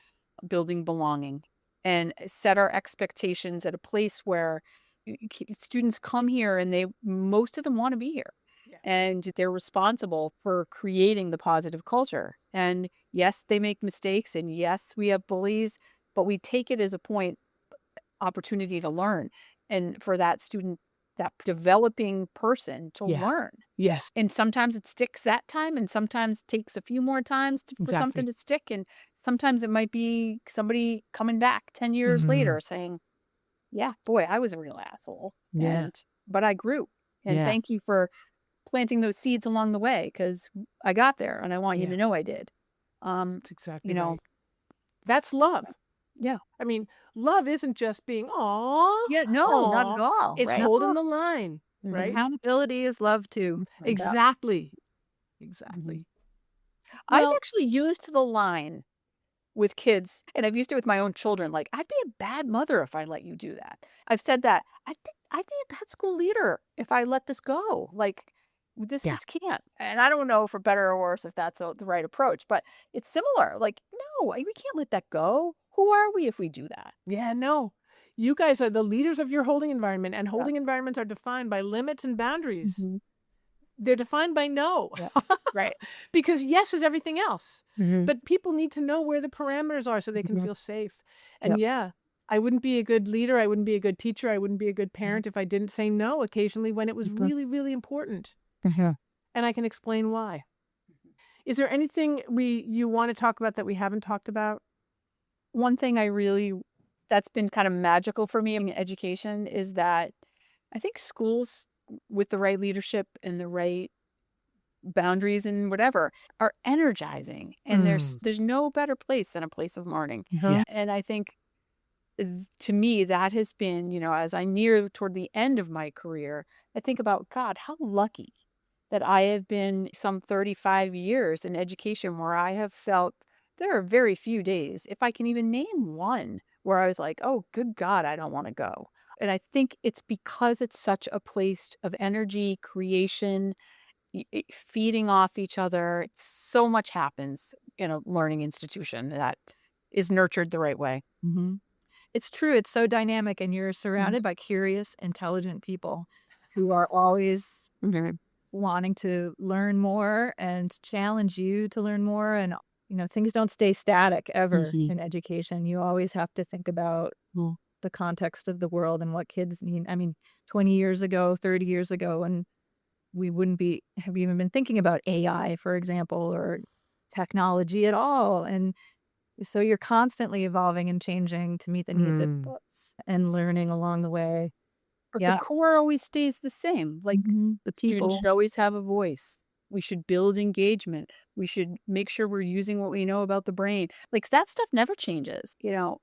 building belonging and set our expectations at a place where students come here and most of them want to be here. Yeah. And they're responsible for creating the positive culture. And yes, they make mistakes, and yes, we have bullies, but we take it as a opportunity to learn, and for that student, that developing person to Yeah. learn. Yes. And sometimes it sticks that time, and sometimes it takes a few more times for something Exactly. to stick, and sometimes it might be somebody coming back 10 years later saying, yeah, boy, I was a real asshole. Yeah. But I grew. And Yeah. thank you for planting those seeds along the way, because I got there and I want you Yeah. to know I did. That's exactly You know, right. That's love. yeah. I mean, love isn't just being aw, Yeah, no, not at all. it's Right. holding the line, Mhm. right? Accountability is love too. Exactly. Exactly. I've Well, actually used the line with kids, and I've used it with my own children. Like, I'd be a bad mother if I let you do that. I've said that. I'd be a bad school leader if I let this go. Like, this yeah. just can't. And I don't know for better or worse if that's the right approach, but it's similar. Like, no, we can't let that go. Who are we if we do that? Yeah, no. You guys are the leaders of your holding environment, and Yeah. holding environments are defined by limits and boundaries. Mhm. They're defined by no. Yeah. Right. Because yes is everything else. Mhm. But people need to know where the parameters are so they can Mhm. feel safe. And yeah, I wouldn't be a good leader. I wouldn't be a good teacher. I wouldn't be a good parent if I didn't say no occasionally when it was really, really important. Mhm. And I can explain why. Is there anything you want to talk about that we haven't talked about? One thing that's been kind of magical for me in education is that I think schools with the right leadership and the right boundaries and whatever are energizing. And there's no better place than a place of learning. Yeah. And I think to me, that has been, as I near toward the end of my career, I think about, God, how lucky that I have been some 35 years in education where I have felt there are very few days, if I can even name one, where I was like, oh, good God, I don't want to go. And I think it's because it's such a place of energy, creation, feeding off each other. So much happens in a learning institution that is nurtured the right way. Mm-hmm. It's true. It's so dynamic, and you're surrounded by curious, intelligent people who are always wanting to learn more and challenge you to learn more. And, things don't stay static ever in education. You always have to think about the context of the world and what kids need. I mean, 20 years ago, 30 years ago, and we wouldn't have even been thinking about AI, for example, or technology at all. And so you're constantly evolving and changing to meet the needs of adults and learning along the way. But the core always stays the same. Like The people. students should always have a voice. We should build engagement. We should make sure we're using what we know about the brain. Like that stuff never changes.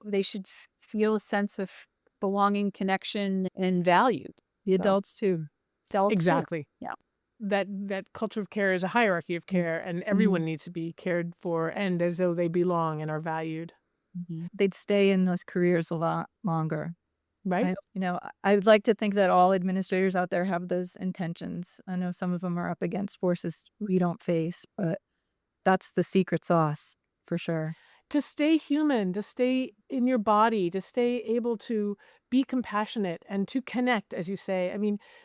They should feel a sense of belonging, connection, and value. The adults too. Adults too. Exactly. Yeah. That culture of care is a hierarchy of care, and everyone needs to be cared for and as though they belong and are valued. They'd stay in those careers a lot longer. Right? I would like to think that all administrators out there have those intentions. I know some of them are up against forces we don't face, but that's the secret sauce for sure. To stay human, to stay in your body, to stay able to be compassionate and to connect, as you say,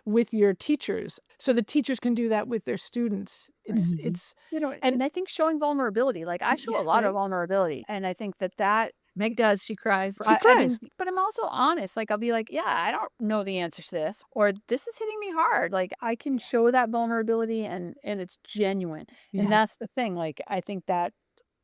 with your teachers, so the teachers can do that with their students. It's and I think showing vulnerability, like I show a lot of vulnerability, and I think that Meg does. She cries. She cries. But I'm also honest. Like I'll be like, yeah, I don't know the answer to this, or this is hitting me hard. Like I can show that vulnerability, and it's genuine, and that's the thing. Like I think that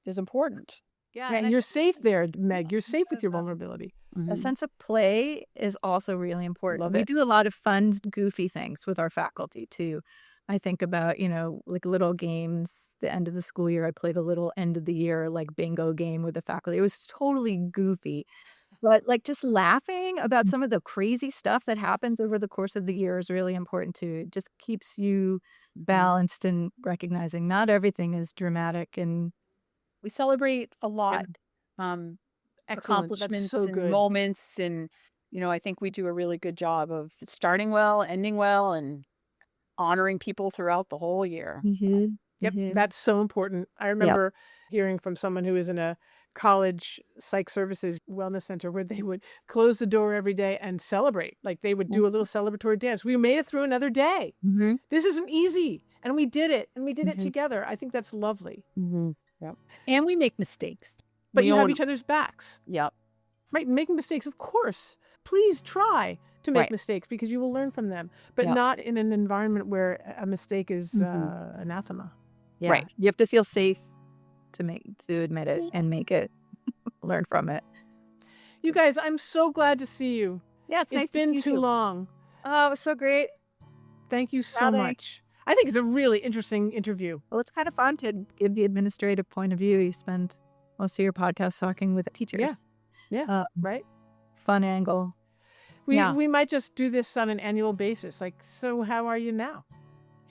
is important. Yeah, and you're safe there, Meg. You're safe with your vulnerability. A sense of play is also really important. Love we it. do a lot of fun, goofy things with our faculty too. I think about, like little games. The end of the school year, I played a little end of the year like bingo game with the faculty. It was totally goofy, but like just laughing about some of the crazy stuff that happens over the course of the year is really important too. It just keeps you balanced and recognizing not everything is dramatic. And we celebrate a lot. Excellent. Accomplishments That's so and good. moments, and I think we do a really good job of starting well, ending well, and honoring people throughout the whole year. Yep, that's so important. I remember hearing from someone who was in a college psych services wellness center where they would close the door every day and celebrate. Like they would do a little celebratory dance. We made it through another day. This isn't easy. And we did it. And we did it together. I think that's lovely. Yep. And we make mistakes. But We you have own each other's backs. Yep. Right? Making mistakes, of course. Please try to make Right. mistakes because you will learn from them. But Yep. not in an environment where a mistake is anathema. yeah, Right. you have to feel safe to admit it and make it, learn from it. You guys, I'm so glad to see you. Yeah, it's nice It's been to see too you too. long. Oh, it was so great. Thank you so Howdy. much. I think it's a really interesting interview. Well, it's kind of fun to give the administrative point of view. You spend most of your podcast talking with teachers. Yeah. Right? Fun angle. We might just do this on an annual basis. Like, so how are you now?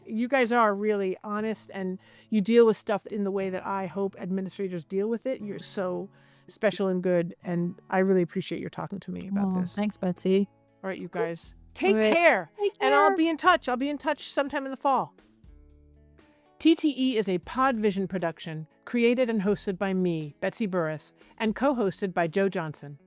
You guys are really honest and you deal with stuff in the way that I hope administrators deal with it. You're so special and good. And I really appreciate your talking to me about this. Thanks, Betsy. All right, you guys. Take All right. care. Take And I'll care. be in touch. I'll be in touch sometime in the fall. TTE is a Podvision production, created and hosted by me, Betsy Burris, and co-hosted by Joe Johnson.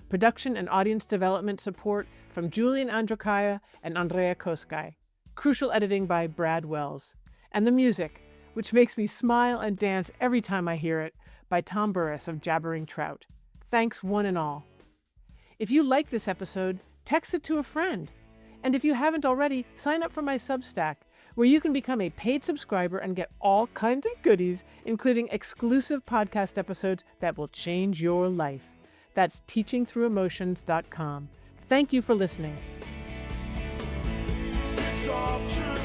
Production and audience development support from Julian Androkaya and Andrea Koskai. Crucial editing by Brad Wells. And the music, which makes me smile and dance every time I hear it, by Tom Burris of Jabbering Trout. Thanks one and all. If you like this episode, text it to a friend. And if you haven't already, sign up for my Substack, where you can become a paid subscriber and get all kinds of goodies, including exclusive podcast episodes that will change your life. That's teachingthroughemotions.com. Thank you for listening. It's all true.